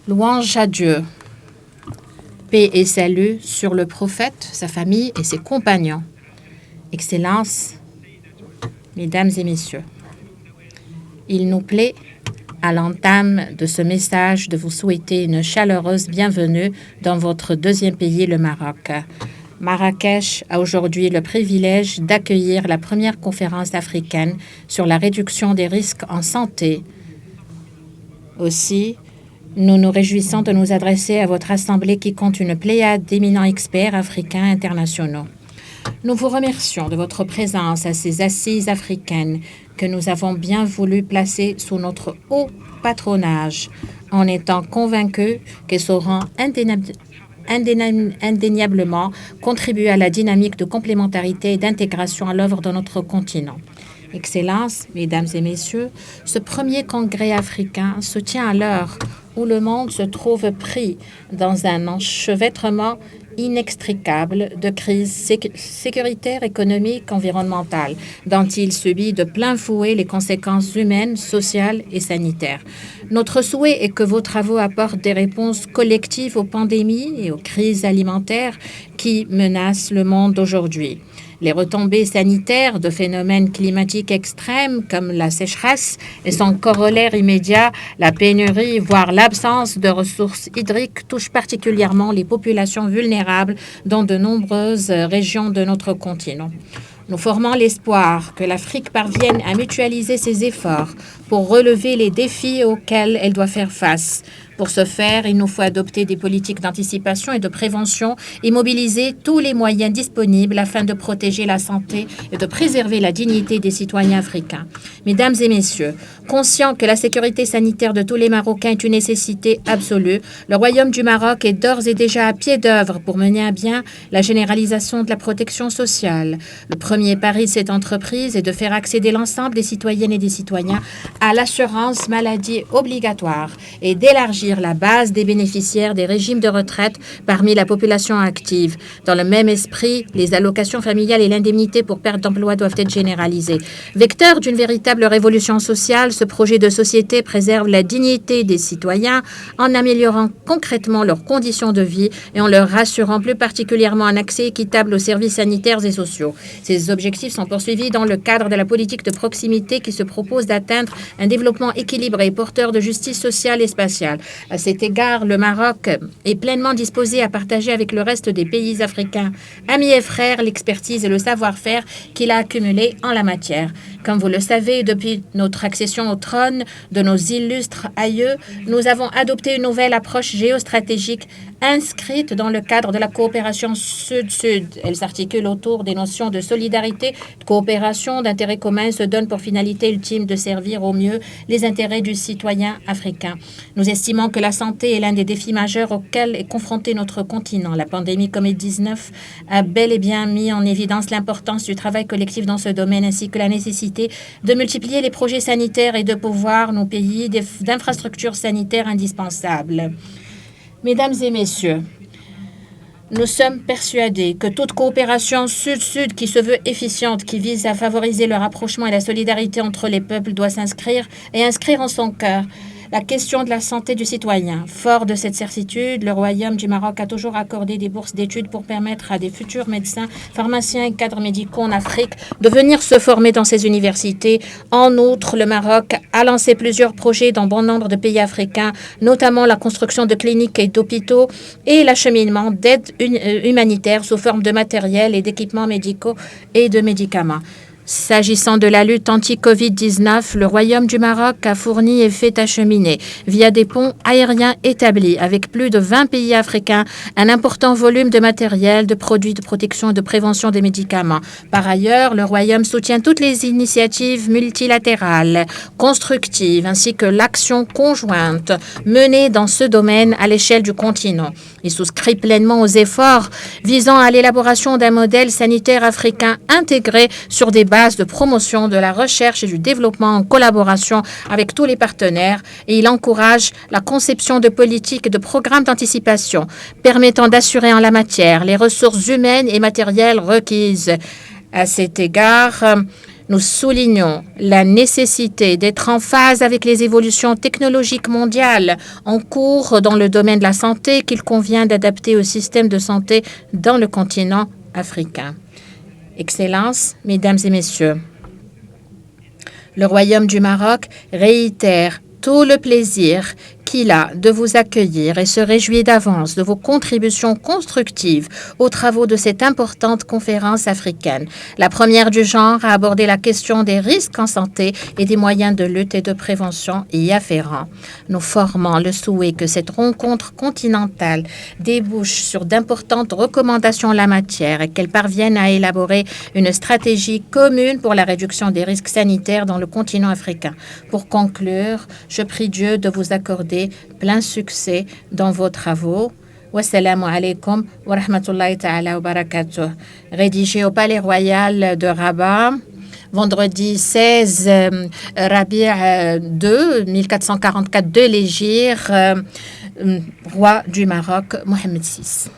Louange à Dieu. Paix et salut sur le prophète, sa famille et ses compagnons. Excellences, Mesdames et Messieurs, il nous plaît, à l'entame de ce message, de vous souhaiter une chaleureuse bienvenue dans votre deuxième pays, le Maroc. Marrakech a aujourd'hui le privilège d'accueillir la première conférence africaine sur la réduction des risques en santé. Aussi, nous nous réjouissons de nous adresser à votre assemblée qui compte une pléiade d'éminents experts africains internationaux. Nous vous remercions de votre présence à ces assises africaines que nous avons bien voulu placer sous notre haut patronage, en étant convaincus qu'elles sauront indéniablement contribuer à la dynamique de complémentarité et d'intégration à l'œuvre de notre continent. Excellences, Mesdames et Messieurs, ce premier congrès africain se tient à l'heure où le monde se trouve pris dans un enchevêtrement inextricable de crises sécuritaires, économiques, environnementales, dont il subit de plein fouet les conséquences humaines, sociales et sanitaires. Notre souhait est que vos travaux apportent des réponses collectives aux pandémies et aux crises alimentaires qui menacent le monde d'aujourd'hui. Les retombées sanitaires de phénomènes climatiques extrêmes comme la sécheresse et son corollaire immédiat, la pénurie, voire l'absence de ressources hydriques, touchent particulièrement les populations vulnérables dans de nombreuses régions de notre continent. Nous formons l'espoir que l'Afrique parvienne à mutualiser ses efforts pour relever les défis auxquels elle doit faire face. Pour ce faire, il nous faut adopter des politiques d'anticipation et de prévention et mobiliser tous les moyens disponibles afin de protéger la santé et de préserver la dignité des citoyens africains. Mesdames et Messieurs, conscient que la sécurité sanitaire de tous les Marocains est une nécessité absolue, le Royaume du Maroc est d'ores et déjà à pied d'œuvre pour mener à bien la généralisation de la protection sociale. Le premier pari de cette entreprise est de faire accéder l'ensemble des citoyennes et des citoyens à l'assurance maladie obligatoire et d'élargir la base des bénéficiaires des régimes de retraite parmi la population active. Dans le même esprit, les allocations familiales et l'indemnité pour perte d'emploi doivent être généralisées. Vecteur d'une véritable révolution sociale, ce projet de société préserve la dignité des citoyens en améliorant concrètement leurs conditions de vie et en leur assurant plus particulièrement un accès équitable aux services sanitaires et sociaux. Ces objectifs sont poursuivis dans le cadre de la politique de proximité qui se propose d'atteindre un développement équilibré, porteur de justice sociale et spatiale. À cet égard, le Maroc est pleinement disposé à partager avec le reste des pays africains, amis et frères, l'expertise et le savoir-faire qu'il a accumulé en la matière. Comme vous le savez, depuis notre accession au trône de nos illustres aïeux, nous avons adopté une nouvelle approche géostratégique inscrite dans le cadre de la coopération Sud-Sud. Elle s'articule autour des notions de solidarité, de coopération, d'intérêt commun et se donne pour finalité ultime de servir au mieux les intérêts du citoyen africain. Nous estimons que la santé est l'un des défis majeurs auxquels est confronté notre continent. La pandémie COVID-19 a bel et bien mis en évidence l'importance du travail collectif dans ce domaine ainsi que la nécessité de multiplier les projets sanitaires et de pouvoir nous payer d'infrastructures sanitaires indispensables. Mesdames et Messieurs, nous sommes persuadés que toute coopération Sud-Sud qui se veut efficiente, qui vise à favoriser le rapprochement et la solidarité entre les peuples doit inscrire en son cœur la question de la santé du citoyen. Fort de cette certitude, le Royaume du Maroc a toujours accordé des bourses d'études pour permettre à des futurs médecins, pharmaciens et cadres médicaux en Afrique de venir se former dans ces universités. En outre, le Maroc a lancé plusieurs projets dans bon nombre de pays africains, notamment la construction de cliniques et d'hôpitaux et l'acheminement d'aide humanitaire sous forme de matériel et d'équipements médicaux et de médicaments. S'agissant de la lutte anti-Covid-19, le Royaume du Maroc a fourni et fait acheminer, via des ponts aériens établis avec plus de 20 pays africains, un important volume de matériel, de produits de protection et de prévention des médicaments. Par ailleurs, le Royaume soutient toutes les initiatives multilatérales, constructives, ainsi que l'action conjointe menée dans ce domaine à l'échelle du continent. Il souscrit pleinement aux efforts visant à l'élaboration d'un modèle sanitaire africain intégré sur des bases de promotion de la recherche et du développement en collaboration avec tous les partenaires et il encourage la conception de politiques et de programmes d'anticipation permettant d'assurer en la matière les ressources humaines et matérielles requises. À cet égard, Nous soulignons la nécessité d'être en phase avec les évolutions technologiques mondiales en cours dans le domaine de la santé qu'il convient d'adapter au système de santé dans le continent africain. Excellences, Mesdames et Messieurs, le Royaume du Maroc réitère tout le plaisir qu'il a de vous accueillir et se réjouit d'avance de vos contributions constructives aux travaux de cette importante conférence africaine, la première du genre à aborder la question des risques en santé et des moyens de lutte et de prévention y afférents. Nous formons le souhait que cette rencontre continentale débouche sur d'importantes recommandations en la matière et qu'elle parvienne à élaborer une stratégie commune pour la réduction des risques sanitaires dans le continent africain. Pour conclure, je prie Dieu de vous accorder plein succès dans vos travaux. Wassalamu alaikum wa rahmatullahi ta'ala wa barakatuh. Rédigé au Palais Royal de Rabat, vendredi 16 Rabi' 2, 1444 de l'Hégire, roi du Maroc, Mohamed VI.